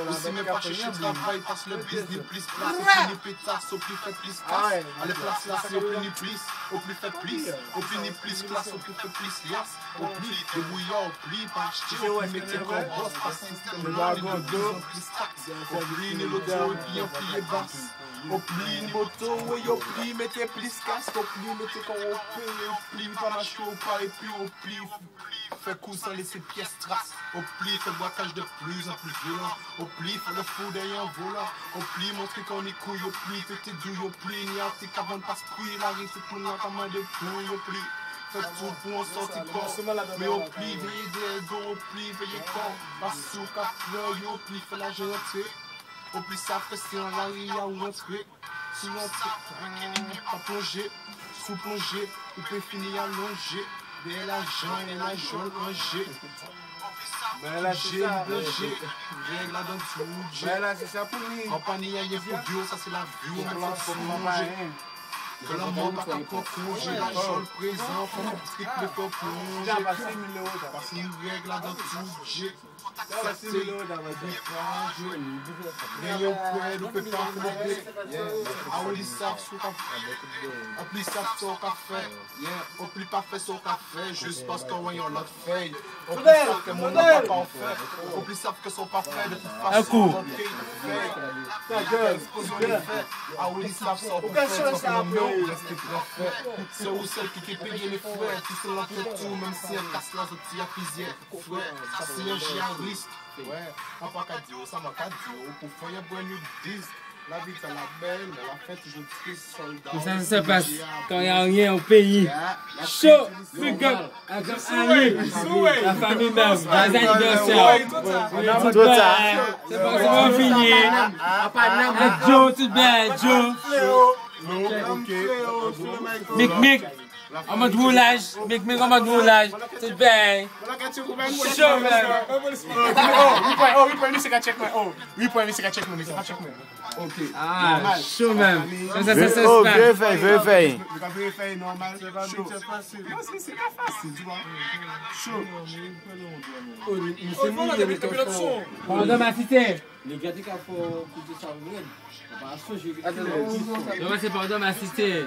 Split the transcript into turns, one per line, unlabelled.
Aussi même pas chercher travail parce que le business plus place, au plus pétasse, au plus fait plus casse. Allez place là, c'est au plus ni plus, au plus fait plus, au plus ni plus classe, au plus fait plus liasse, au plus débrouillard, au plus pas acheter, au plus mettez comme boss, parce que système de plus taxe, au plus ni l'auto et puis en plié basse. Au plus ni moto, oui, au plus mettez plus casque, au plus mettez comme au plus pas marcher au pas et puis au plus fait coup sans laisser pièces traces. Au pli, fait braquage de plus en plus violent. Au pli, fait le fou derrière volant. Au pli, montrer qu'on est couille. Au pli, pété douille. Au pli, n'y a t'es qu'avant de pas se couiller. La risque pour nous, comme un de couille. Au pli, fait tout pour en sortir corps. Mais au pli, veillez des dos. Au pli, veillez corps. Passe sous qu'à fleur. Au pli, fait la gentille. Au pli, ça fait si on arrive à rentrer. Si on pas plonger, sous plonger. Ou peut finir allongé. Et la jaune, rangée. G, règle dans tout G.
C'est ça pour lui.
Compagnie, il y a bio, ça c'est la vie. Que la mort pas encore congé. La jaune présent, comme un triple pour plonger. Parce qu'il règle dans tout G. Ça c'est le défrange. Rien au près, nous peut pas flopper. Ah oui, ça sous café. On plus ça sur café. On plus pas fait sur café. Juste parce qu'on voit l'autre feuille. On plus savent que mon nom n'a pas en fait. On plus savent que son pas fait de toute façon. Ah oui, ça sort pour faire. C'est où celle qui est payé les frais, qui se l'entre tout, même si elle casse la zoti à pisière. Ça c'est un géant. Ouais, on pas qu'à dire, ça m'a qu'à dire, pour faire un bon new disque. La vie c'est la belle, mais la fête toujours triste, soldat.
Ça se passe quand il n'y a rien au pays. Chaud, big up, la famille même, les anniversaires. Tout ça. C'est pas comment finir. Joe, tout bien, Joe. Mick, en mode roulage, Mick, en mode roulage, c'est bien. Chaud, man.
Oh, 8 points, c'est qu'à check, man. Oh, 8 points, c'est qu'à check, man. C'est qu'à check, man. Ok.
Ah, chaud, man. Ça,
Oh, vérifier.
Vérifier, normal. Chaud. C'est facile. C'est pas facile, tu vois. Chaud.
C'est moi qui ai mis ton son. Pardon, ma cité.
Les gars, il faut couper ça au monde.
C'est pardon, ma cité.